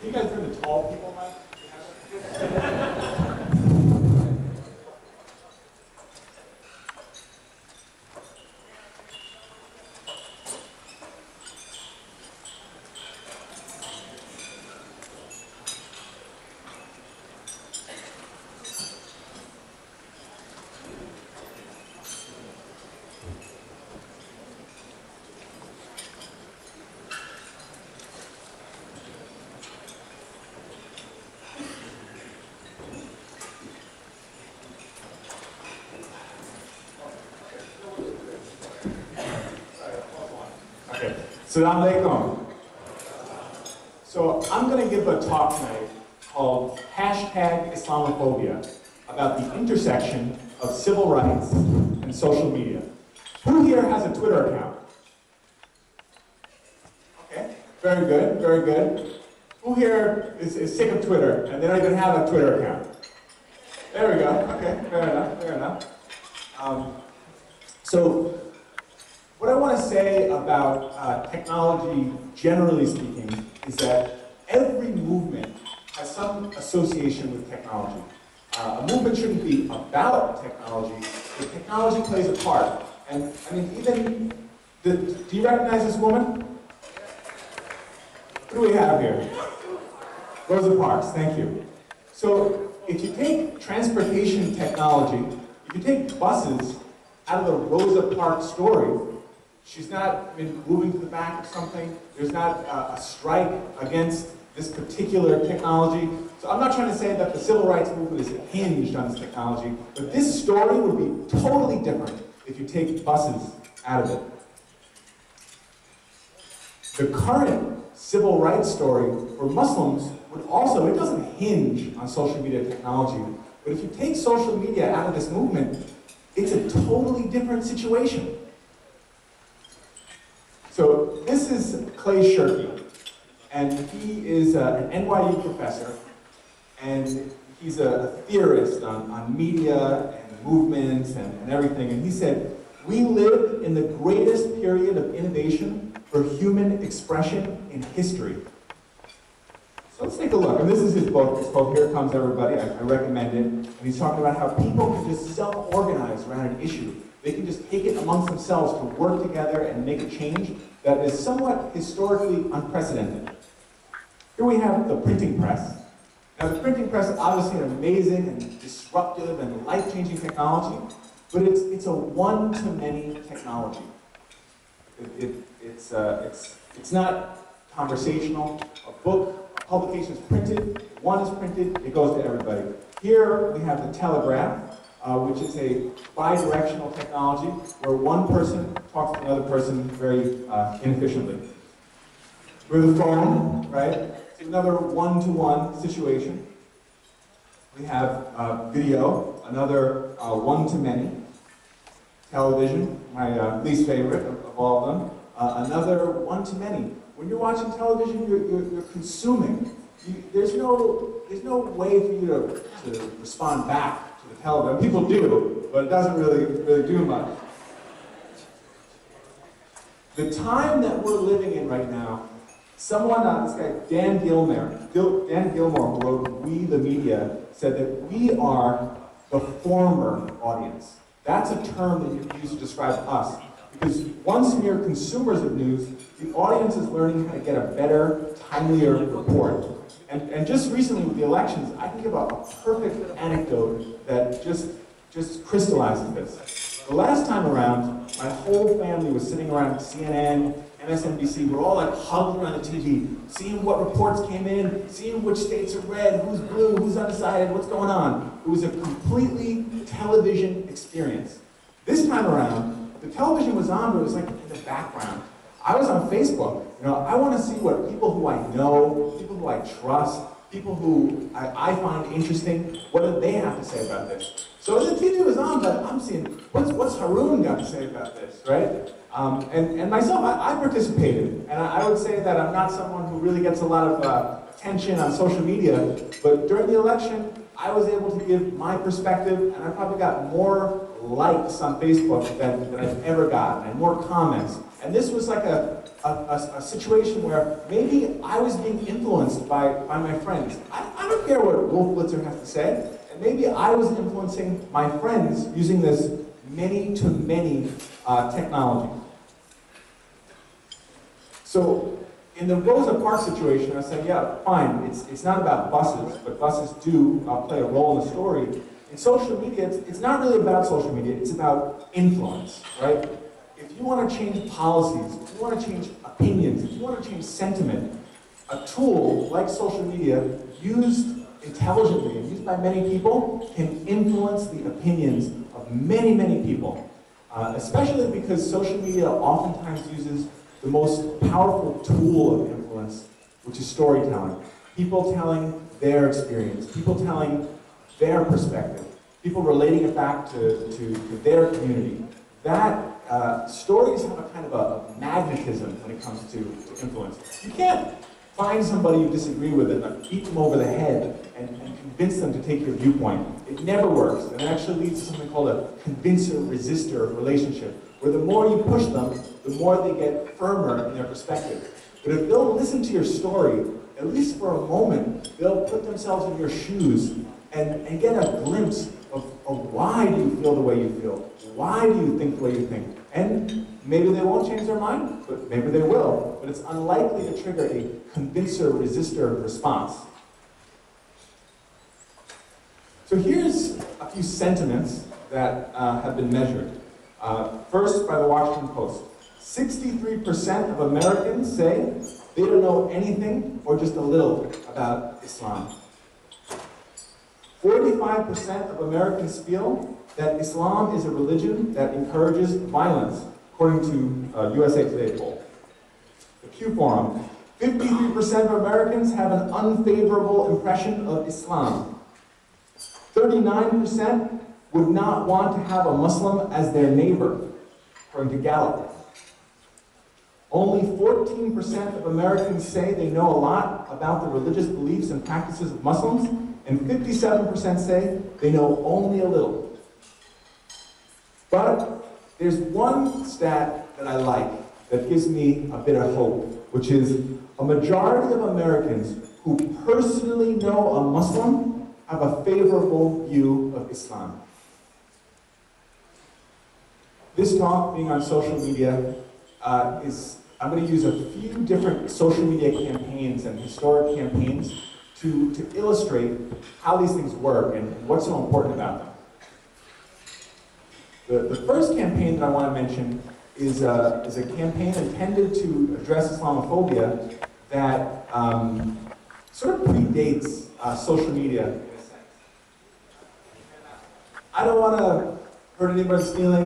you guys bring the tall people mic? Assalamu alaikum. So I'm going to give a talk tonight called #Islamophobia about the intersection of civil rights and social media. Who here has a Twitter account? Okay, very good, very good. Who here is sick of Twitter and they don't even have a Twitter account? There we go, okay, fair enough, fair enough. So what I want to say about technology, generally speaking, is that every movement has some association with technology. A movement shouldn't be about technology, but technology plays a part. And I mean, even, do you recognize this woman? What do we have here? Rosa Parks, thank you. So if you take transportation technology, if you take buses out of the Rosa Parks story, she's not been moving to the back of something. There's not a strike against this particular technology. So I'm not trying to say that the civil rights movement is hinged on this technology, but this story would be totally different if you take buses out of it. The current civil rights story for Muslims would also, it doesn't hinge on social media technology, but if you take social media out of this movement, it's a totally different situation. So this is Clay Shirky, and he is an NYU professor, and he's a theorist on media and movements and everything, and he said, we live in the greatest period of innovation for human expression in history. So let's take a look, and this is his book, it's called Here Comes Everybody, I recommend it, and he's talking about how people can just self-organize around an issue. They can just take it amongst themselves to work together and make a change that is somewhat historically unprecedented. Here we have the printing press. Now the printing press is obviously an amazing and disruptive and life-changing technology, but it's a one-to-many technology. It's not conversational. A book, a publication is printed, one is printed, it goes to everybody. Here we have the telegraph, which is a bi-directional technology where one person talks to another person very inefficiently. With the phone, right? It's another one-to-one situation. We have video, another one-to-many. Television, my least favorite of all of them. Another one-to-many. When you're watching television, you're consuming. There's no way for you to respond back to the television. People do, but it doesn't really do much. The time that we're living in right now, someone, this guy, Dan Gilmore, who wrote We the Media, said that we are the former audience. That's a term that you use to describe us. Because once you're consumers of news, the audience is learning how to get a better, timelier report. And just recently with the elections, I can give a perfect anecdote that just crystallizes this. The last time around, my whole family was sitting around CNN, MSNBC, we're all like huddled around the TV, seeing what reports came in, seeing which states are red, who's blue, who's undecided, what's going on. It was a completely television experience. This time around, the television was on, but it was like in the background. I was on Facebook. You know, I want to see what people who I know, people who I trust, people who I find interesting, what do they have to say about this? So the TV was on, but I'm seeing, what's Haroon got to say about this, right? And myself, I participated, and I would say that I'm not someone who really gets a lot of attention on social media, but during the election, I was able to give my perspective, and I probably got more likes on Facebook than I've ever gotten, and more comments. And this was like a situation where maybe I was being influenced by my friends. I don't care what Wolf Blitzer has to say, and maybe I was influencing my friends using this many-to-many technology. So in the Rosa Parks situation, I said, yeah, fine, it's not about buses, but buses do play a role in the story. In social media, it's not really about social media, it's about influence, right? If you want to change policies, if you want to change opinions, if you want to change sentiment, a tool like social media, used intelligently and used by many people, can influence the opinions of many, many people. Especially because social media oftentimes uses the most powerful tool of influence, which is storytelling. People telling their experience, people telling their perspective, people relating it back to their community. That stories have a kind of a magnetism when it comes to influence. You can't find somebody you disagree with and beat them over the head and convince them to take your viewpoint. It never works, and it actually leads to something called a convincer-resistor relationship, where the more you push them, the more they get firmer in their perspective. But if they'll listen to your story, at least for a moment, they'll put themselves in your shoes and get a glimpse of why do you feel the way you feel? Why do you think the way you think? And maybe they won't change their mind, but maybe they will. But it's unlikely to trigger a convincer-resistor response. So here's a few sentiments that have been measured. First, by the Washington Post. 63% of Americans say they don't know anything or just a little about Islam. 45% of Americans feel that Islam is a religion that encourages violence, according to USA Today poll. The Q Forum. 53% of Americans have an unfavorable impression of Islam. 39% would not want to have a Muslim as their neighbor, according to Gallup. Only 14% of Americans say they know a lot about the religious beliefs and practices of Muslims, and 57% say they know only a little. But there's one stat that I like that gives me a bit of hope, which is a majority of Americans who personally know a Muslim have a favorable view of Islam. This talk, being on social media, I'm going to use a few different social media campaigns and historic campaigns to illustrate how these things work and what's so important about them. The first campaign that I want to mention is a campaign intended to address Islamophobia that sort of predates social media in a sense. I don't want to hurt anybody's feelings.